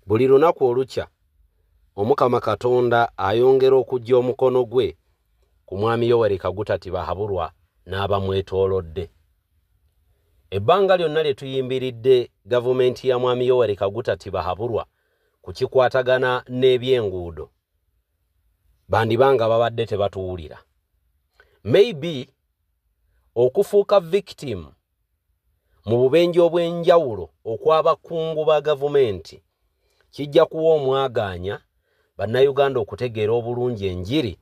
Buli lunaku olukya Omukama Katonda ayongera okujja omukono gwe ku Mwami Yoweri Kaguta Tibahaburwa n'abamwetoolodde. Ebbanga lyonna lye tuyimbiridde gavumenti ya Mwami Yoweri Kaguta Tibahaburwa ku kikwatagana n'ebyenguudo, bandibanga babadde tebatuwulira. Maybe okufuuka victim mu bubenje obw'enjawulo okw'abakungu ba gavumenti kijja kuwa omwagaanya bannayuganda okutegeera obulungi enjiri,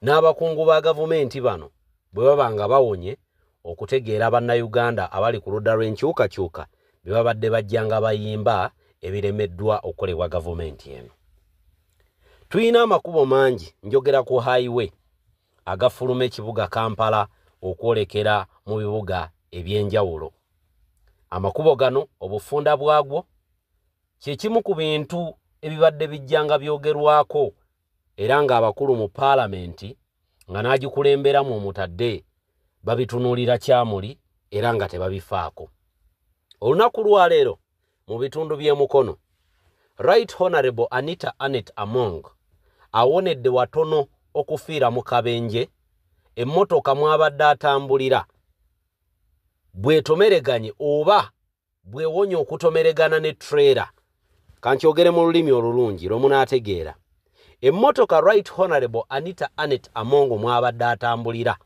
n'abakungu ba gavumenti bano bwe babanga bawonye okutegeera bannayuganda abali ku ludda lw'enkyukakyuka bye babadde bajjanga bayimba ebiremeddwa okukolebwa gavumenti eno. Tuyina amakubo mangi, njogera ku highway agafuluma ekibuga Kampala okwolekera mu bibuga eby'enjawulo. Amakubo gano obufunda bwagwo kye kimu ku bintu ebibadde bijjanga byogerwako era ng'abakulu mu paalamenti nga n'agikulemberamu omutadde babitunuulira kyamuli era nga tebabifaako. Olunaku lwaleero mu bitundu by'emukono, Right Honorable Anita Anet Among awonedde watono okufiira mu kabenje emmotoka mwabadde atambulira bwetomereganye oba bwewonye okutomeregana ne trailer. Kankyogere mu lulimi olulungi lw'omunaategeera. Emmotoka Right Honorable Anita Anet Among mwabadde atambulira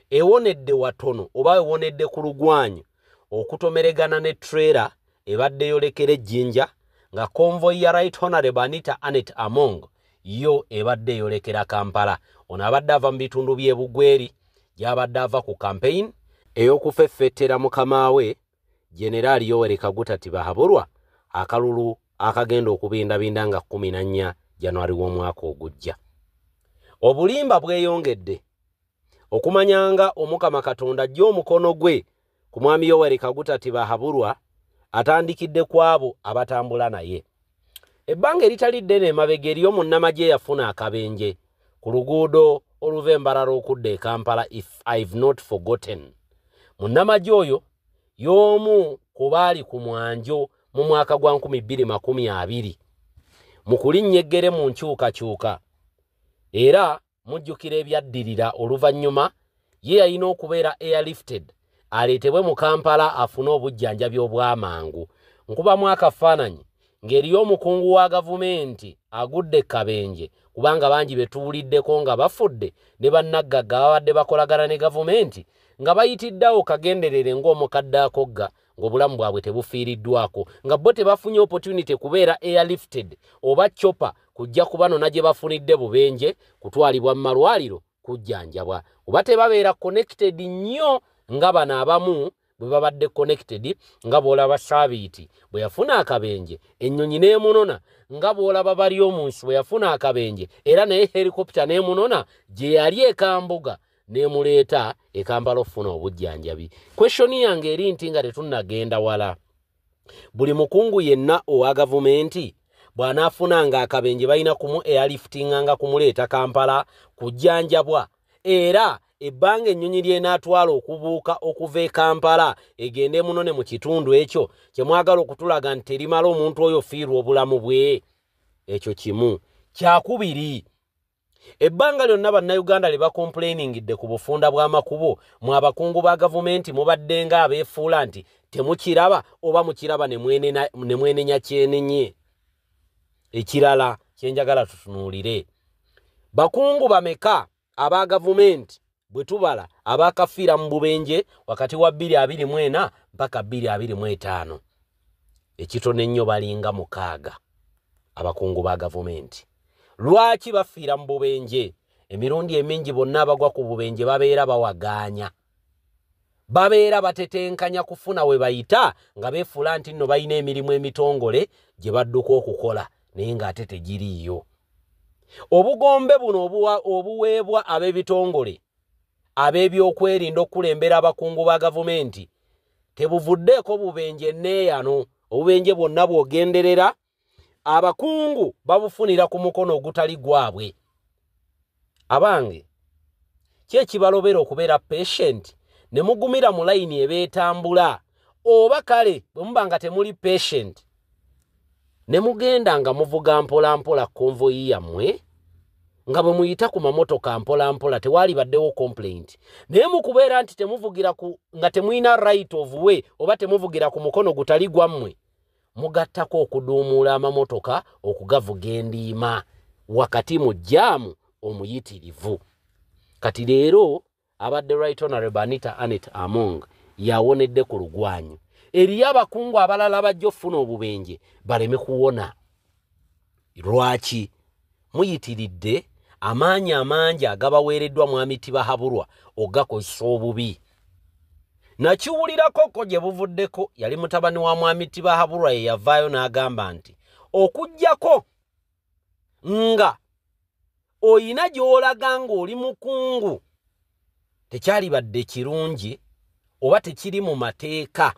ewonedde watono oba ewonedde ku lugwanyu okutomeregana ne trailer ebadde yolekera ejjinja nga convoy ya Right Honorable Anita Anet Among yo ebadde yolekera Kampala. Ono abadde ava mu bitundu by'e Bugweri gy'abadde ava ku campaign ey'okufeffettera mukama we General Yoweri Kaguta Tibahaburwa akalulu akagenda okubindabinda nga 14 January w'omwaka ogujja. Obulimba bweyongedde okumanyanga Omukama Katonda ajja omukono gwe ku Mwami Yoweri Kaguta Tibahaburwa atandikidde kwabo abatambula naye. Ebbanga eritali ddene emabega eriyo munnamagye yafuna akabenje ku luguudo oluva Embarara okudda e Kampala, if I've not forgotten. Munnamagye oyo y'omu ku baali ku mwanjo mu mwaka gwa 2020 mu kulinnyeggere mu nkyukakyuka, era mujjukira ebyaddirira oluvannyuma ye yalina okubeera airlifted aleetebwe mu Kampala afune obujjanjabi obw'amangu. Nkubamu akafaananyi ng'eriyo omukungu wa gavumenti agudde kabenje kubanga bangi betuuliddeko nga bafudde ne bannaggaga babadde bakolagana ne gavumenti nga bayitiddeawo kagenderere ng'omukadde akogga ng'obulamu bwabwe tebufiiriddwako, nga bo tebafunye opportunity kubeera airlifted oba chopper kujja ku bano na gye bafunidde bubenje kutwalibwa mu malwaliro kujjanjabwa, oba tebabeera connected nnyo nga bano abamu bwe babadde connected, nga bw'olaba Sabiiti bwe yafuna akabenje ennyonyi n'emunona, nga bw'olaba bali omunsi bwe yafuna akabenje era naye helicopter n'emunona gye yali ekambuga n'emuleeta e Kampala okufuna obujjanjabi. Question yange eri nti nga tetunnagenda wala, buli mukungu yenna owa gavumenti bw'anaafunanga akabenje balina kumu airliftinganga kumuleeta Kampala kujjanjabwa, era ebbanga ennyonyi ly'enaatwala okubuuka okuva e Kampala egende munone mu kitundu ekyo kye mwagala okutulaga nti terimala omuntu oyo fiirwa obulamu bwe. Ekyo kimu. Kyakubiri, ebbanga lyonna bannayuganda lye bakomplainingidde ku bufunda bw'amakubo mu abakungu ba gavumenti mubadde nga abeefuula nti temukiraba oba mukiraba ne mwenenya kyenenye. Ekirala kyenjagala tutunuulire, bakungu bameka aba gavumenti bwe tubala abakafiira mu bubenje wakati wa 2024 mpaka 2025, ekitono ennyo balinga 6 abakungu ba gavumenti. Lwaki bafiira mu bubenje? Emirundi emingi bonna abagwa ku bubenje babeera bawagaanya, babeera batetenkanya kufuna we bayita nga beefuula nti nno balina emirimu emitongole gye badduka okukola naye ng'ate tegiriiyo. Obugombe buno obuweebwa ab'ebitongole ab'ebyokwerinda okulembera abakungu ba gavumenti tebuvuddeeko bubenje neeyano. Obubenje bwonna bw'ogenderera abakungu babufunira ku mukono ogutali gwabwe. Abange, ki ekibalobera okubeera patient ne mugumira mu layini ebeetambula? Oba kale bwe muba nga temuli patient ne mugenda nga muvuga mpola mpola konvoyi yammwe nga bwe muyita ku mamotoka mpola mpola tewali baddewo complaint naye mukubeera nti temuvugira nga temuyina right of way oba temuvugira ku mukono gutali gwammwe mugattako okuduumuula amamotoka okugavuga endiima wakati mu jaamu omuyitirivu. Kati leero abadde Right Honorable Anita Anet Among yawonedde ku lugwanyu. Eriyo abakungu abalala bajja ofuna obubenje baleme kuwona. Lwaki? Muyitiridde amaanyi amangi agabaweereddwa Mwami Tibahaburwa ogakozesa obubi. Nakiwulirako ko gye buvuddeko yali mutabani wa Mwami Tibahaburwa ye yavaayo n'agamba nti okujjako nga oyina gy'olaga ng'oli mukungu tekyali badde kirungi oba tekiri mu mateeka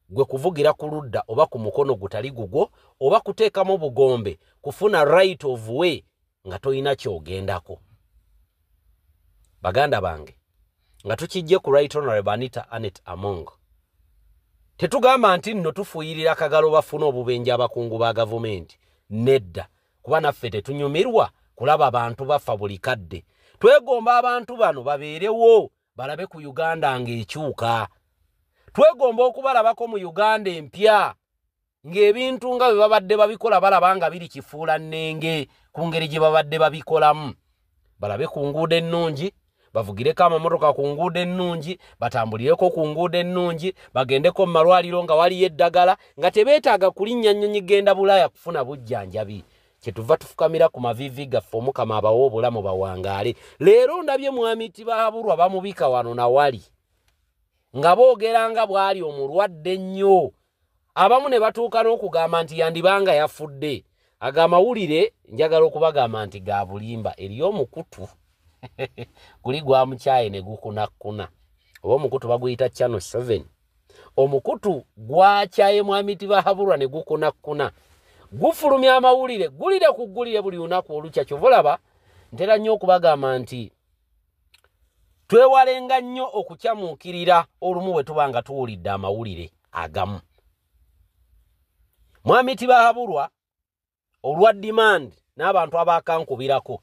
gwe kuvugira ku ludda oba ku mukono gutali gugwo oba kuteekamu bugombe kufuna right of way nga toyina kyogendako. Baganda bange nga tukijje ku Right Honorable Anita Anet Among tetugamba nti nno tufuuyirira kagalo bafuna obubenje abakungu ba gavumenti nedda kuba naffe tetunyumirwa kulaba abantu bafa buli kadde. Twegomba abantu bano babeerewo balabe ku Uganda ng'ekyuka. Twegomba okubalabako mu Uganda empya ng'ebintu nga bwe babadde babikola balaba nga biri kifuula nnenge ku ngeri gye babadde babikolamu. Balabe ku nguudo ennungi, bavugireko amamotoka ku nguudo ennungi, batambulireko ku nguudo ennungi, bagendeko mu malwaliro nga waliyo eddagala nga tebeetaaga kulinnya nnyonyi genda Bulaaya kufuna bujjanjabi. Kyetuva tufukamira ku mavivi gaffe Omukama abawe obulamu bawangaale. Leero ndabye Mwami Tibahaburwa bamubika wano na wali nga boogera nga bwali omulwadde nnyo. Abamu ne batuuka n'okugamba nti yandibanga yafudde. Agamawulire njagala okubagamba nti ga bulimba eri omukutu guli gwa mukyaye ne gukunakuna oba omukutu baguyita Channel 7. Omukutu gwakyaye Mwami Tibahaburwa ne gukunakuna gufulumya amawulire gulire kugulire buli lunaku olukya. Kyovulaba ntera nnyo okubagamba nti twewalenga nnyo okukyamuukirira olumu bwe tuba nga tuwulidde amawulire agamu. Mwami Tibahaburwa olwa demand n'abantu abakankubirako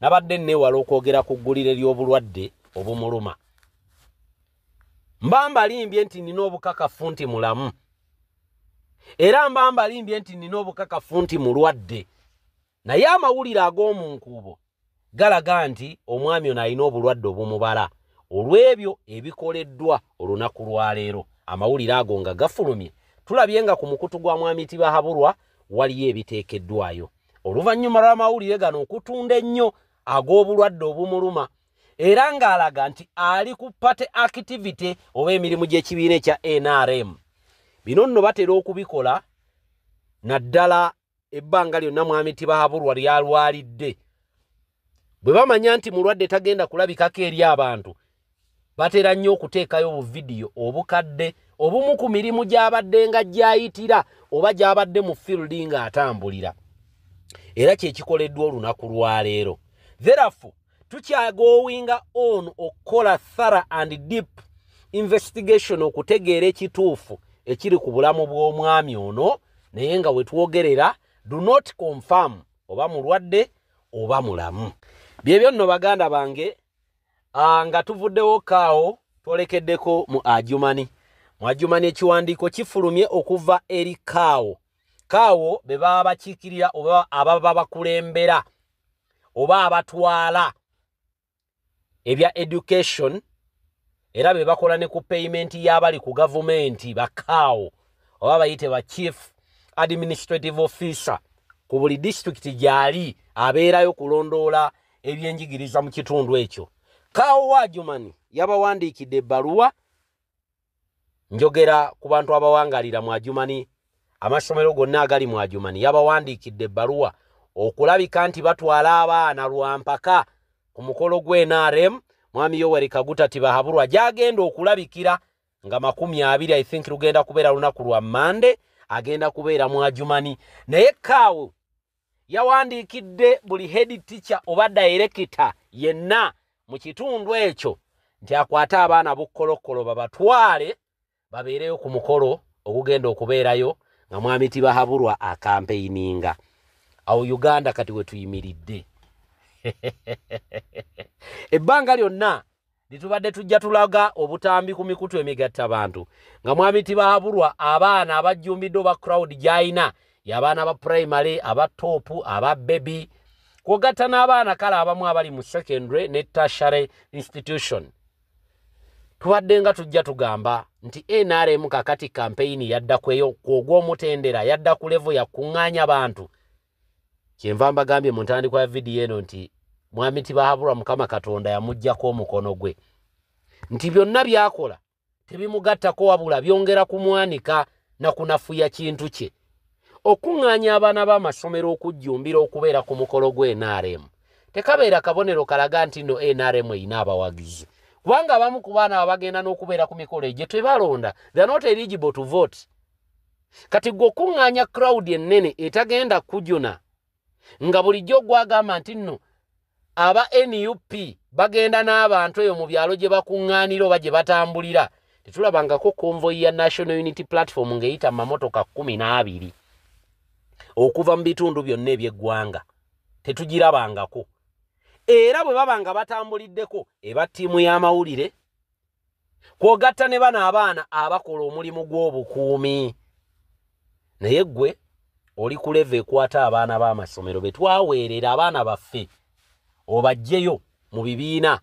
nabadde nneewala okwogera ku ggulire ly'obulwadde obumuluma. Mbambalimbye nti nina obukakafu nti mulamu era mbambalimbye nti nina obukakafu nti mulwadde, naye amawulire ag'omunkuubo galaga nti omwami ono alina obulwadde obumubala olw'ebyo ebikoleddwa olunaku lwa leero. Amawulire ago nga gafulumye tulabye nga ku mukutu gwa Mwami Tibahaburwa waliyo ebiteekeddwayo. Oluvannyuma lw'amawulire gano okutunda ennyo ag'obulwadde obumuluma era ng'alaga nti ali ku party activity oba emirimu gy'ekibiina ekya NRM. Bino nno batera okubikola naddala ebbanga lyonna Mwami Tibahaburwa lyalwalidde. Bwe bamanya nti mulwadde tagenda kulabikako eri abantu batera nnyo okuteekayo obuvidiyo obukadde obumu ku mirimu gy'abadde nga gyayitira oba gy'abadde mu field ng'atambulira. Era kyekikoleddwa olunaku lwa leero. Therefore tukyagowinga on okukola thorough and deep investigation okutegeera ekituufu ekiri ku bulamu bw'omwami ono, naye nga we twogerera do not confirm oba mulwadde oba mulamu. Byebyo nno baganda bange nga tuvuddewo kaawo twolekeddeko mu Adjumani. Mu Adjumani ekiwandiiko kifulumye okuva eri kaawo. Kaawo be baba bakiikirira oba ababa bakulembera oba abatwala ebya education era be bakola ne ku payment y'abali ku gavumenti bakaawo oba bayite ba chief administrative officer ku buli district gyali abeerayo kulondoola ebyenjigiriza mu kitundu ekyo. Kaawo wa Adjumani yabawandiikidde ebbaluwa, njogera ku bantu abawangalira mu Adjumani, amasomero gonna agali mu Adjumani yabawandiikidde ebbaluwa okulabika nti batwala abaana lwampaka ku mukolo gw'NRM Mwami Yoweri Kaguta Tibahaburwa gyagenda okulabikira nga 20 I think lugenda kubeera lunaku lwa Monday agenda kubeera mu Adjumani. Naye kaawo yawandiikidde buli head teacher oba director yenna mu kitundu ekyo nti akwate abaana bukkolokolo babatwale babeereyo ku mukolo ogugenda okubeerayo nga mwami Tibahaburwa akampeininga. Awo Uganda kati we tuyimiridde. Ebbanga lyonna litubadde tujja tulaga obutambi ku mikutu emigatta abantu nga mwami Tibahaburwa abaana abajjumbidde ba crowd gy'alina y'abaana ba primary, aba top, aba baby, kwogatta n'abaana kale abamu abali mu secondary ne tertiary institution. Tubadde nga tujja tugamba nti NRM kakati campaign yadda kweyo kw'ogw'omutendera yadda ku level ya kuŋŋaanya abantu. Kyenva mbagambye mu ntandikwa ya video eno nti mwami Tibahaburwa Mukama Katonda yamuggyako omukono gwe. Nti byonna byakola tebimugattako wabula byongera kumwanika na kunafuya kintu kye. Okuŋŋaanya abaana b'amasomero okujjumbira okubeera ku mukolo gwe NRM. Tekabeera kabonero kalaga nti no NRM eyina abawagizi. Kubanga abamu ku baana abagenda n'okubeera ku mikolo egyo tebalonda. They are not eligible to vote. Kati gwe okuŋŋaanya crowd ennene etagenda kujuna nga bulijjo gwagamba nti nno aba NUP bagenda n'abantu eyo mu byalo gye bakuŋŋaanira oba gye batambulira. Tetulabangako convoy ya National Unity Platform ng'eyita mamotoka 12 okuva mu bitundu byonna eby'eggwanga. Tetugirabangako. Era bwe babanga batambuliddeko eba ttiimu y'amawulire kwogatta ne bano abaana abakola omulimu gw'obukuumi. Naye ggwe oli ku level ekwata abaana b'amasomero be twaweerera abaana baffe obajjeyo mu bibiina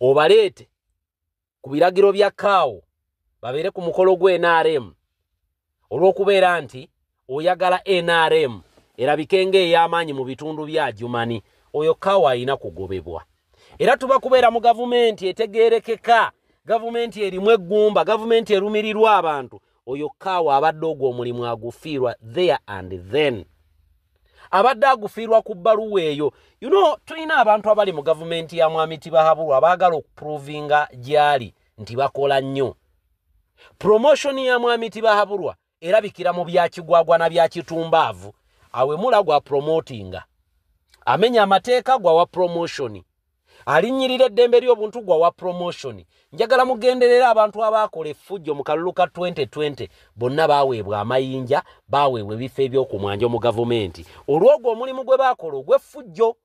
obaleete ku biragiro bya kaawo babeere ku mukolo gwe NRM olw'okubeera nti oyagala NRM erabike ng'ey'amaanyi mu bitundu bya Jumani. Oyo kaawo alina kugobebwa. Era tuba kubeera mu gavumenti etegeerekeka, gavumenti erimu eggumba, gavumenti erumirirwa abantu. Oyo kaawo abadde ogwo omulimu agufiirwa there and then. Abadde agufiirwa ku bbaluwa eyo. You know, tulina abantu abali mu gavumenti ya mwami Tibahaburwa abaagala okuprovinga gyali nti bakola nnyo. Promotion ya mwami Tibahaburwa erabikira mu bya kigwagwa na bya kitumbaavu. Awe mula gwa promotinga. Amenya amateeka gwa wa promotion. Alinyirira eddembe ly'obuntu gwa wa promotion. Njagala mugenderera abantu abakola effujjo mu kalulu ka 2020 bonna baweebwa amayinja, baweebwa ebifo eby'okumwanja mu gavumenti. Olw'ogwo omulimu gwe bakola ogw'effujjo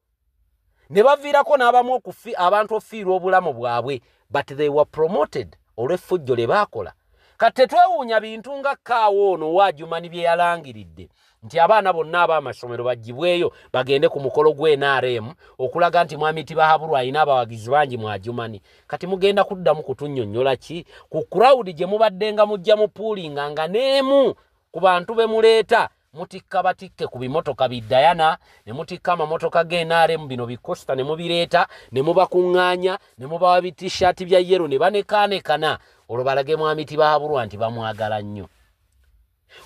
ne baviirako n'abamu abantu ofiirwa obulamu bwabwe, but they were promoted olw'effujjo lye bakola. Kati tetwewuunya bintu nga kaawo ono wa Jumani bye yalangiridde nti abaana bonna ab'amasomero bagibweyo bagende ku mukolo gwe NRM okulaga nti mwami Tibahaburwa alina abawagizi bangi mu Jumani. Kati mugenda kuddamu kutunnyonnyola ki ku crowd gye mubaddenga mujja mu poolinga nga n'emu ku bantu be muleeta mutikka batikke ku bimotoka biddayana ne mutikka amamotoka g'NRM bino bikosta ne mubireeta ne mubakuŋŋaanya ne mubawa bitishaati bya yero ne banekaanekana olwo balage mwami Tibahaburwa nti bamwagala nnyo.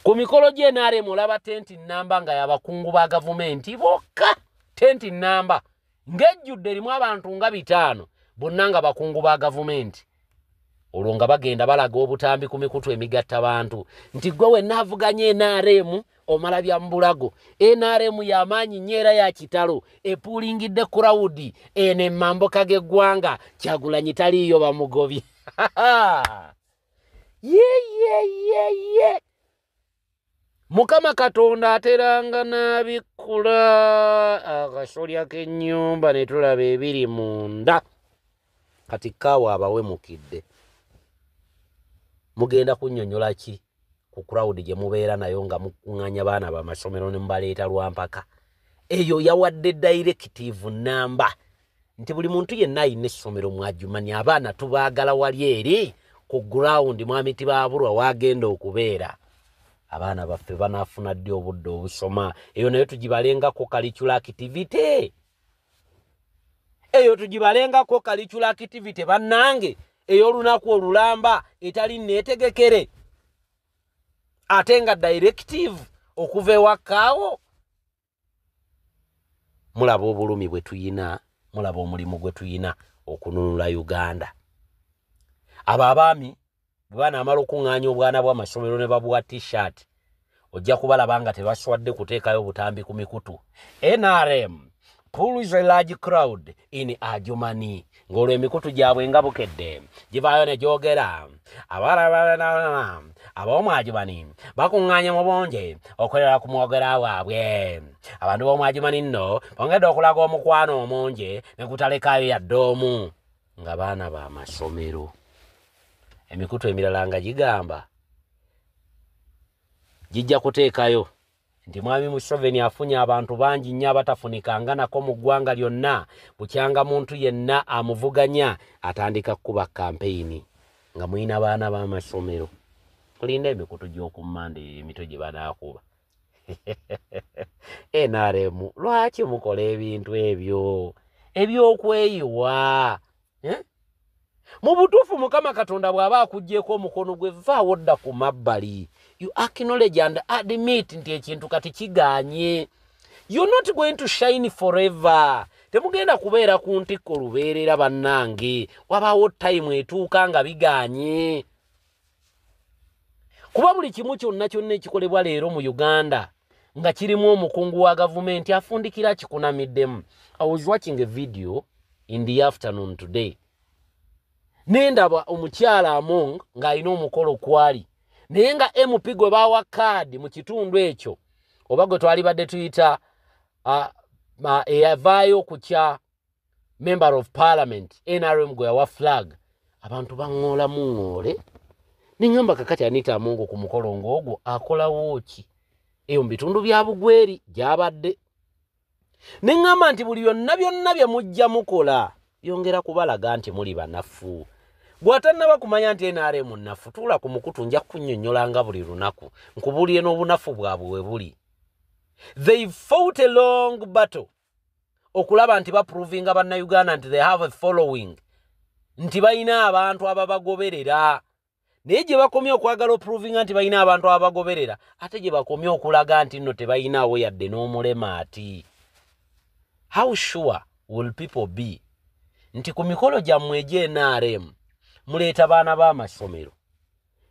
Ku mikolo gye NRM olaba tenti nnamba nga y'abakungu ba gavumenti bokka. Tenti nnamba ng'ejjudde erimu abantu nga 5 bonna nga bakungu ba gavumenti. Olwo nga bagenda balaga obutambi ku mikutu emigatta bantu nti gwe wenna avuganye NRM omala bya mbulago. NRM y'amaanyi nnyo era ya kitalo epuulingidde crowd eno emmamboka g'eggwanga Kyagulanyi taliiyo bamugobye. Ye. Mukama Katonda ateranga n'abikula akasolya k'ennyumba ne tulaba ebiri munda. Kati kaawo abawemukidde. Mugenda kunnyonnyola ki ku crowd gye mubeera nayo nga mukuŋŋaanya baana b'amasomero ne mubaleeta lwampaka? Eyo yawadde directive namba nti buli muntu yenna alina essomero mu Jumani abaana tubaagala wali eri ku ground mwami Tibahaburwa wagenda okubeera. Abaana baffe banaafuna ddi obudde obusoma. Eyo nayo tugibalengako curricular activity. Eyo tugibalengako curricular activity bannange ey'olunaku olulamba etali neetegekere. Ate nga directive okuva ewakaawo. Mulaba obulumi bwe tuyina, mulaba omulimu gwe tuyina okununula Uganda. Abo abaami bwe banaamala okuŋŋaanya obwana bw'amasomero ne babuwa t-shirt ojja kubalaba nga tebaswadde kuteekayo butambi ku mikutu. NRM pulls a large crowd in Jumani. Ng'olwo emikutu gyabwe nga bukedde givaayo ne gyogera ab'omwajumani bakunganya mu bonje okolera ku mwogera waabwe abantu b'omwajumani nno bongedde okulaga omukwano omunje ne kutalekayo yaddoomu nga baana ba masomero emikutu emirala nga gigamba gijja kuteekayo nti mwami Museveni afunye abantu bangi nnyo abatafunikanga nako mu ggwanga lyonna bukyanga muntu yenna amuvuganya atandika kuba kampeyini nga mulina baana b'amasomero mulinda emikutu gy'okummande emitwe gye banaakuba NRM lwaki mukola ebintu ebyo ebyokweyiwa mu butuufu Mukama Katonda bw'aba akuggyeko omukono gwe vaawo dda ku mabbali you acknowledge and admit nti ekintu kati kiganye. You're not going to shine forever. Temugenda kubeera ku ntikko lubeerera bannange wabaawo time etuuka nga biganye. Kuba buli kimu kyonna kyonna ekikolebwa leero mu Uganda nga kirimu omukungu wa gavumenti afundikira kikunamiddemu. I was watching a video in the afternoon today. Nendaba omukyala Among ng'alina omukolo kwali. Naye nga MP gwe baawa kaadi mu kitundu ekyo oba gwe twalibadde tuyita eyavaayo ku kya member of parliament NRM gwe yawa flag abantu baŋŋoola mu ŋŋoole neŋŋamba kakati Anita Among ku mukolo ng'ogwo akolawo ki eyo mu bitundu bya Bugweri gy'abadde neŋŋamba nti buli byonna bye mujja mukola yongera kubalaga nti muli banafu. Bw'atannaba kumanya nti NRM nnafu tuula ku mukutu nja kunnyonnyolanga buli lunaku nkubuulire n'obunafu bwabwe we buli. They fought a long battle okulaba nti baprovinga bannayuganda nti they have a following nti balina abantu ababagoberera naye gye bakomye okwagala oprovinga nti balina abantu ababagoberera ate gye bakomye okulaga nti nno tebalinaawo yadde n'omulema ati. How sure will people be nti ku mikolo gyammwe egy'NRM muleeta baana b'amasomero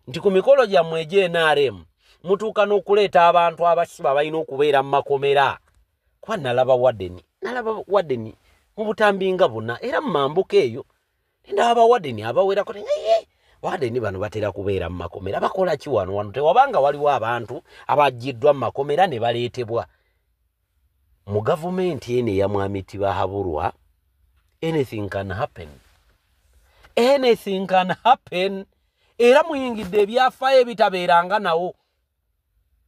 nti ku mikolo gyammwe egy'NRM mutuuka n'okuleeta abantu abasiba balina okubeera mu makomera? Kuba nalaba wadeni mu butambi nga buna era mu mambuka eyo ndaba wadeni abawerako wadeni bano batera kubeera mu makomera bakola ki wano tewabanga waliwo abantu abaggiddwa mu makomera ne baleetebwa mu gavumenti eno eya Mwami Tibahabulwa. Anything can happen. Anything can happen. Era muyingidde ebyafaayo ebitabeeranga nawo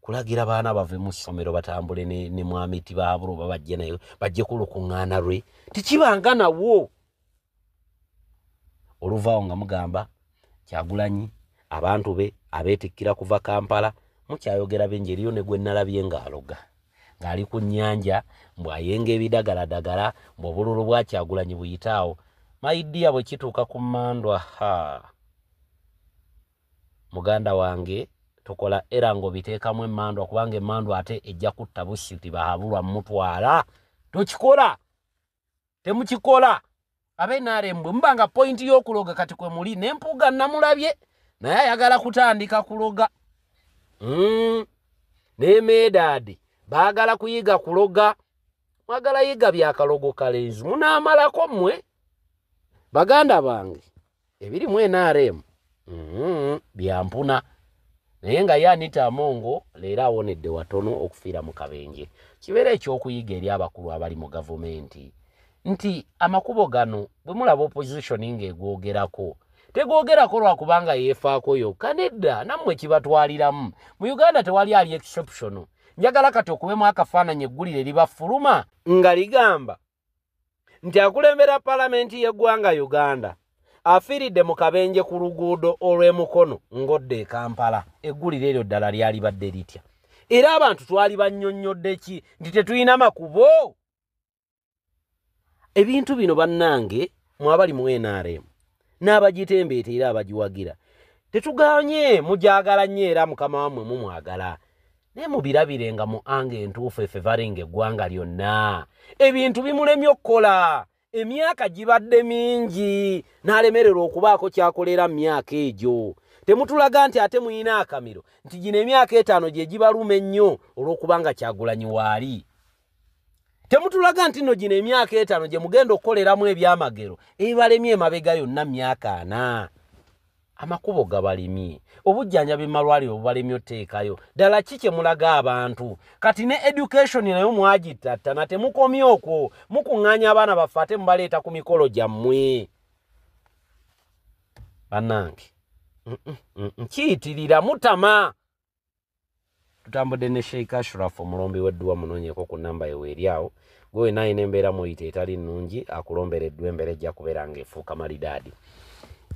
kulagira baana bave mu ssomero batambule ne Mwami Tibahabulwa babajje nayo bajje ku lukuŋŋaana lwe tikibanga nawo. Oluvaawo nga mugamba Kyagulanyi abantu be abeetikkira kuva Kampala mukyayogera bingi eriyo ne gwe nalabye ng'aloga ng'ali ku nnyanja mbw'ayenga ebidagaladagala mbw'obululu bwa Kyagulanyi buyitaawo. Maidiya bwe kituuka ku Mandwa muganda wange tokola era ng'obiteekamu emmandwa kubanga emmandwa ate ejja kutta Bussi Tibahabulwa mutwala. Tokikola temukikola ab'NRM bwe mubanga pointi y'okuloga kati kwe muli n'empuuga namulabye naye ayagala kutandika kuloga n'emeedaadi baagala kuyiga kuloga mwagala yiga byakalogo kalenzi munaamalako mmwe baganda bange ebiri mu NRM byampuna naye nga ye Anita Among leero awonedde watono okufiira mu kabenje. Kibeera ekyokuyiga eri abakulu abali mu gavumenti nti amakubo gano bwe mulaba opposition ng'egwogerako tegwogerako lwakubanga yeefaako yokka nedda nammwe kibatwaliramu. Mu Uganda tewali ali exceptional. Njagala kati okubemu akafaananyi eggulire libafuluma nga ligamba nti akulembera palamenti y'eggwanga Uganda afiiridde mu kabenje ku luguudo olw'emukono ng'odde e Kampala. Eggulire eryo ddala lyalibadde litya? Era abantu twali bannyonnyodde ki nti tetulina makubo? Ebintu bino bannange mwabali mu NRM n'abagitembeeta era abagiwagira tetuganye mujagala nnyo era mukama wammwe mumwagala naye mubirabirenga mu anga entuufu effe valinga eggwanga lyonna. Ebintu bimulemye okukola emyaka gibadde mingi n'alemererwa okubaako kyakolera mu myaka egyo. Temutulaga nti ate muyina akamiro nti gino emyaka 5 gye gibaluma ennyo olw'okubanga Kyagulanyi waali. Temutulaga nti nno gino emyaka 5 gye mugenda okukoleramu ebyamagero ebibalemye emabega yonna myaka 4. amakubo gabalimi obujjanjabi malwali obubalimi oteekayo ddala kike mulaga abantu kati ne education nayo mwagitatta na temukomye okwo mukuŋŋaanya abaana baffe ate mubaleeta ku mikolo gyammwe bannange nkiyitirira mutama tutambudde ne Sheikh Ashraf omulombi w'edduwa munoonyeeko ku namba ewe eri awo gwe nayina embeera muyita etali nnungi akulombera eddwa embeera ejja kubeera ng'efuuka malidaadi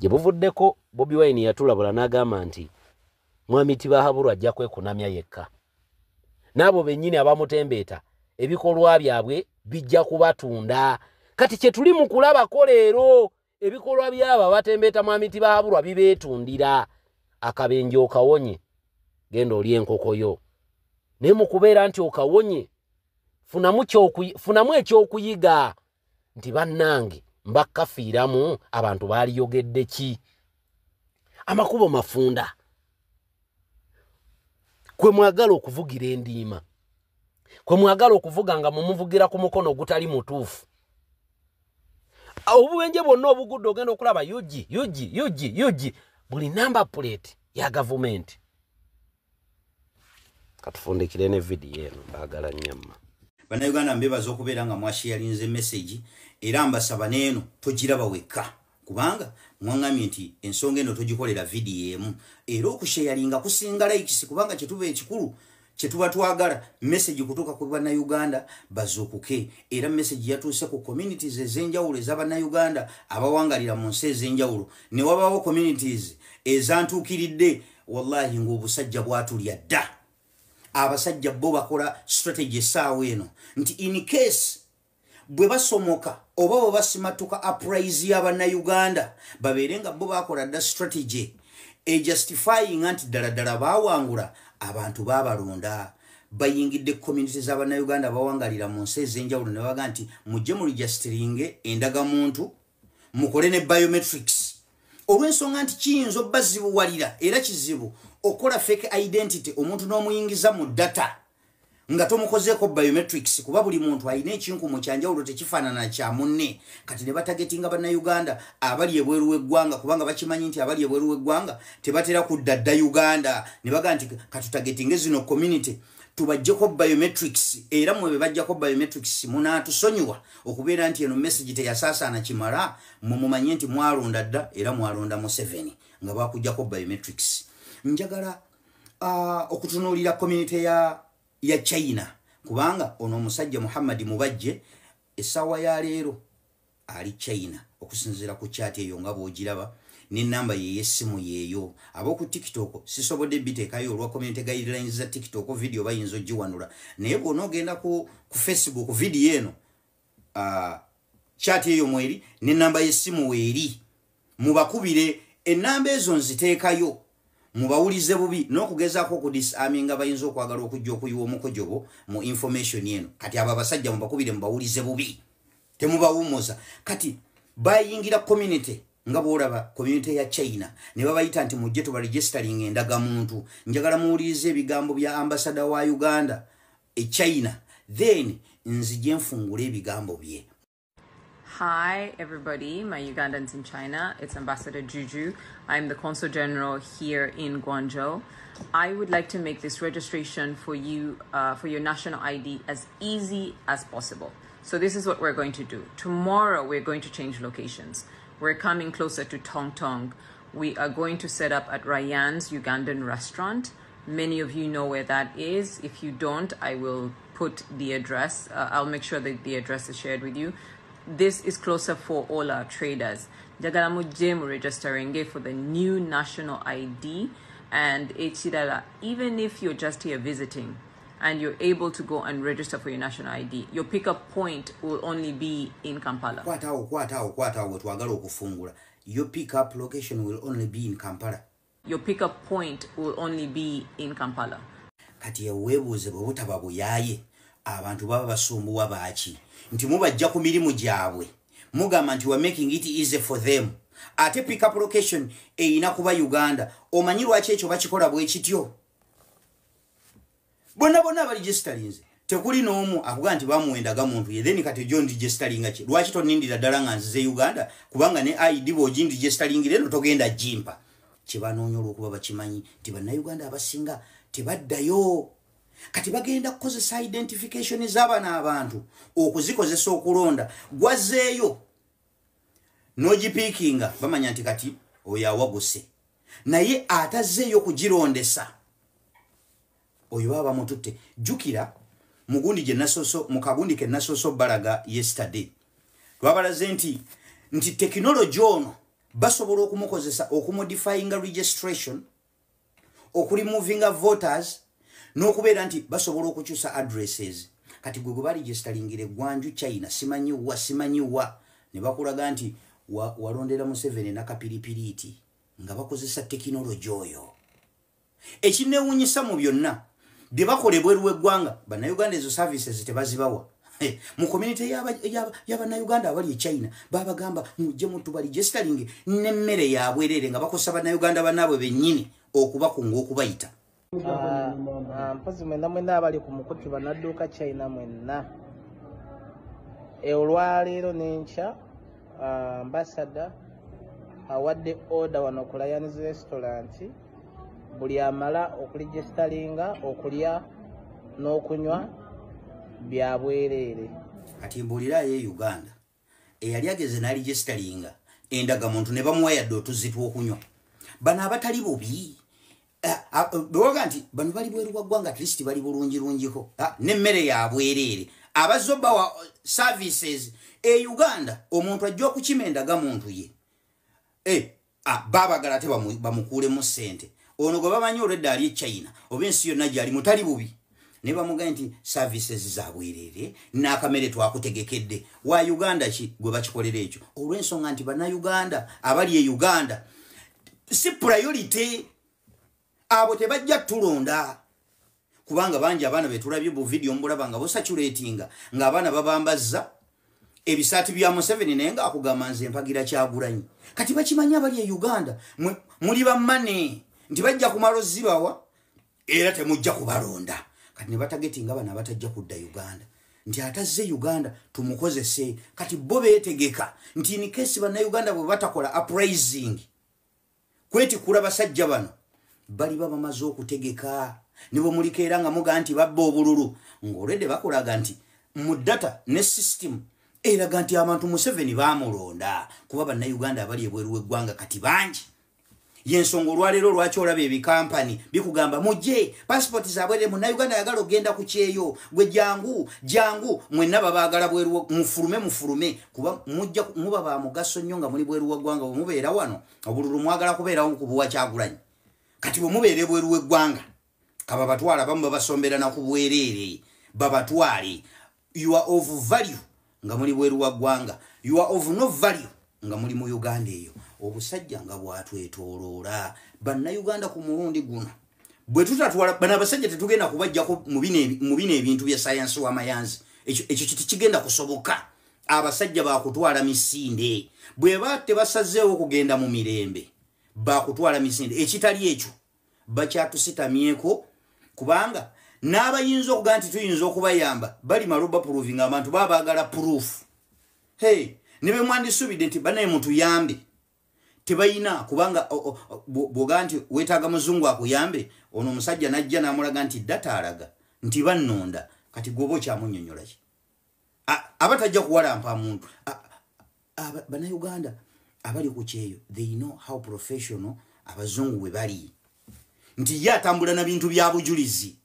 gye buvuddeko Bobi Wine yatulabula n'agamba nti mwami Tibahabulwa ajja kwekunamya yekka n'abo bennyini abamutembeeta ebikolwa byabwe bijja kubatunda kati kye tuli mu kulabako leero ebikolwa byabo abatembeeta mwami Tibahabulwa bibeetundira akabenje okawonye genda oli enkokoyo naye mu kubeera nti okawonye funamu ekyokuyiga nti bannange mbakafiiramu abantu baaliyogedde ki amakubo mafunda kwe mwagala okuvugira endiima kwe mwagala okuvuga nga mumuvugira ku mukono ogutali mutuufu obubenje bwonna obugudde ogenda okulaba yugi buli namba plate ya gavumenti katufundikire ne vidiyo eno baagala nnyamma Bannayuganda mbebaza okubeera nga mwasharinze message era mbasaba neeno togiraba wekka kubanga mwaŋŋambye nti ensonga eno togikolera vidiyo emu era okusharinga kusinga likes kubanga kyetuba ekikulu kyetuba twagala message kutuuka ku bannayuganda bazuukuke era message yatuuse ku communities ez'enjawulo ez'abannayuganda abawangalira mu nsi ez'enjawulo ne wabaawo communities ezantuukiridde wallahi ng'obusajja bwatulya dda abasajja bo bakola strategy essaawa eno nti in case bwe basomoka oba bwe basimatuka uprise y'abannayuganda babeere nga bo bakola dda strategy justifying nti ddala baawangula abantu babalonda bayingidde communities z'abannayuganda bawangalira mu nsi ez'enjawulo ne baga nti mujje mu registeringe endagamuntu mukole ne biometrics olw'ensonga nti kiyinza obbazibuwalira era kizibu okola fake identity omuntu n'omuyingiza mu data nga tomukozeeko biometrics kuba buli muntu alina ekinkumu kyanjawulo tekifaanana kya munne kati ne batagetinga bannayuganda abali ebweru w'eggwanga kubanga bakimanyi nti abali ebweru w'eggwanga tebatera kudda dda Uganda ne baga nti katutagetinge zino community tubajjeko biometrics era mwe bajjako biometrics munaatusonyiwa okubeera nti eno message teyasaasaana kimala mumanye nti mwalonda dda era mwalonda mu 7 nga bakujjako biometrics njagala okutunuulira community ya China kubanga ono omusajja Muhammad Mubajje essaawa ya leero ali China okusinziira ku chat eyo nga bw'ogiraba ne namba ye yessimu yeeyo ab'oku TikTok sisobodde biteekayo olwa community guidelines za TikTok video bayinza ogiwanula naye bw'onoogenda ku Facebook video eno chat eyo mweri ne namba yessimu weeri mubakubire ennamba ezo nziteekayo mubawulize bubi n'okugezaako okudisaminga bayinza okwagala okujja okuyiwa omukojobo mu information eno kati abo abasajja mubakubire mubawulize bubi temubawumuza kati bayingira community nga bw'olaba community ya China ne babayita nti mujje tubaregistering endagamuntu njagala muwulirize ebigambo bya ambassador wa Uganda China then nzije nfungule ebigambo bye. Hi, everybody, my Ugandans in China. It's Ambassador Juju. I'm the Consul General here in Guangzhou. I would like to make this registration for you, for your national ID as easy as possible. So this is what we're going to do. Tomorrow, we're going to change locations. We're coming closer to Tong Tong. We are going to set up at Ryan's Ugandan restaurant. Many of you know where that is. If you don't, I will put the address. I'll make sure that the address is shared with you. This is closer for all our traders. Jagala mujje registering for the new national ID and Echidala. Even if you're just here visiting and you're able to go and register for your national ID, your pickup point will only be in Kampala. Your pickup location will only be in Kampala. Your pickup point will only be in Kampala. Kati webuze bw'obutaba buyaye abantu baba basumbuwa baaki nti mubajja ku mirimu gyabwe mugamba nti we're making it easy for them ate pick up location eyina kuba Uganda omanyi lwaki ekyo bakikola bwe kityo bonna abaregisterinze tekuli n'omu akuga nti bamuwendaga muntu ye then kati jo ndigisteringa ki lwaki tonindira ddala nga nzize Uganda kubanga ne ID bw'ogindigisteringira eno togenda jimpa kibanoonya olw'okuba bakimanyi ti bannayuganda abasinga tebaddayo kati bagenda kukozesa identification z'abana abantu okuzikozesa okulonda gwazeeyo n'ogipiikinga bamanya nti kati oyo awaguse naye atazzeeyo kugirondesa oyo baba bamututte jjukira mugundi mu kagundi ke nasooso balaga yesterday twabalaze nti technology ono basobola okumukozesa okumodifyinga registration okuremovinga voters n'okubeera nti basobola okukyusa addresses kati gwe baregisteringira eggwanju China simanyiwa ne bakulaga nti walondera Museveni nakapiripiriiti nga bakozesa technology oyo ekinewunyisa mu byonna bye bakola ebweru w'eggwanga bannayuganda ezo services tebazibawa mu community y'abannayuganda abali e China babagamba mujje mutuba registering n'emmere yabwerere nga bakosa bannayuganda bannaabwe bennyini okubakunga okubayita mpozi mwena abali ku mukutu banadduuka China mwenna olwaleero n'enkya ambassador awadde order wano ku Lions Restaurant buli amala okuregisteringa okulya n'okunywa byabwerere kati mbuulirayo e Uganda eyali ageze n'aregisteringa endagamuntu ne bamuwa yadde otuzzi tw'okunywa bano abatali bubi bewoga nti bano bali bweru bwa ggwanga at least bali bulungirungiko n'emmere yabwerere abazze obbawa services e Uganda omuntu ajja okukima endagamuntu ye baabagala ate bamukuulemu ssente ono gwe bamanyi olwedda ali e China oba ensi yonna gyali mutali bubi ne bamugaye nti services zabwerere n'akamere twakutegekedde wa Uganda ki gwe bakikolera ekyo olw'ensonga nti bannayuganda abali e Uganda si priority abo tebajja tulonda kubanga bangi abaana betulabye bu video mbulaba nga bosatulatinga ng'abaana babambazza ebisaati bya Museveni naye nga akugamba nze mpagira Kyagulanyi kati bakimanyi abali e Uganda muli bammane nti bajja kumala ozzibawa era temujja kubalonda kati ne batagetinga bana batajja kudda Uganda nti atazze Uganda tumukozese kati bo beetegeka nti in case bannayuganda bwe batakola uprising kweti kula basajja bano bali bamaze okutegeka nibo mulikeera nga muga nti babba obululu ng'olwedde bakulaga nti mu data ne system eraga nti abantu Museveni baamulonda kuba bannayuganda abali ebweru w'eggwanga kati bangi yensonga olwaleero lwaki olaba ebikampani bikugamba mujje passport zabwere munnayuganda ayagala ogenda ku kyeyo gwe jangu mwenna babaagala bweru mufulume kuba mujja muba ba mugaso nnyo nga muli bweru w'eggwanga bwe mubeera wano obululu mwagala kubeerawo ku buwa Kyagulanyi kati bwe mubeera ebweru w'eggwanga kaba batwala bamu babasombera na ku bwereere babatwale you are of value nga muli bweru wa ggwanga you are of no value nga muli mu Uganda eyo obusajja nga bwatwetooloola bannayuganda ku mulundi guno bwe tutatwala bana abasajja tetugenda kubajjako mu bino ebintu bya sayansi w'amayanzi ekyo kigenda kusoboka abasajja bakutwala misinde bwe batte basazeewo okugenda mu mirembe bakutwala misinde ekitali ekyo bakyatusitamyeko kubanga n'abayinza okuga nti tuyinza okubayamba bali maluba proving abantu babaagala proof ne be mwandisubidde nti banaye mutuyambe tebayina kubanga bwoga nti weetaaga muzungu akuyambe ono omusajja najja n'amulaga nti data alaga nti bannonda kati gwoba okyamunnyonnyola ki abatajja kuwalampa muntu bannayuganda abali ku kyeyo they know how professional abazungu bwe bali nti ye atambula na bintu bya bujulizi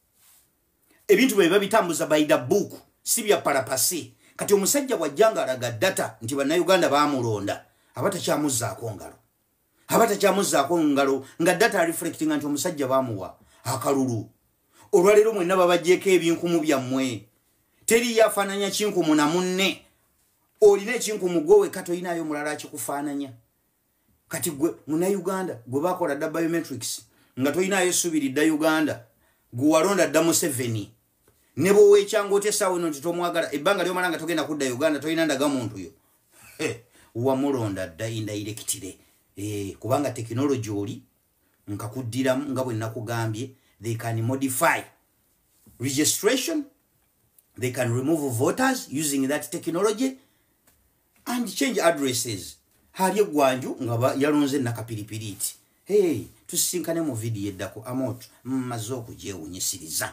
ebintu bwe babitambuza by the book si bya parapasi kati omusajja bwajjanga alaga data nti bannayuganda baamulonda abatakyamuzaako ngalo nga data reflecting nti omusajja baamuwa akalulu olwaleero mwenna babajjeeko ebinkumu byammwe teri yafaananya kinkumu na munne olina ekinkumu gwowe katoyinayo mulala akikufaananya kati gwe munnayuganda gwe bakola dda biometrics nga toyinayo essuubiri dda Uganda gwe walonda dda Museveni ne bwoweekyanga otesaawo no nti tomwagala ebbanga lyomala nga togenda kudda Uganda toyina ndagamuntu yo wamulonda dda indirectly kubanga technology oli nkakuddiramu nga bwe nakugambye they can modify registration they can remove voters using that technology and change addresses hali eggwanju nga yalonze nakapiripiriiti hey tusisinkane mu video eddako amoto mmaze okugyewunyisiriza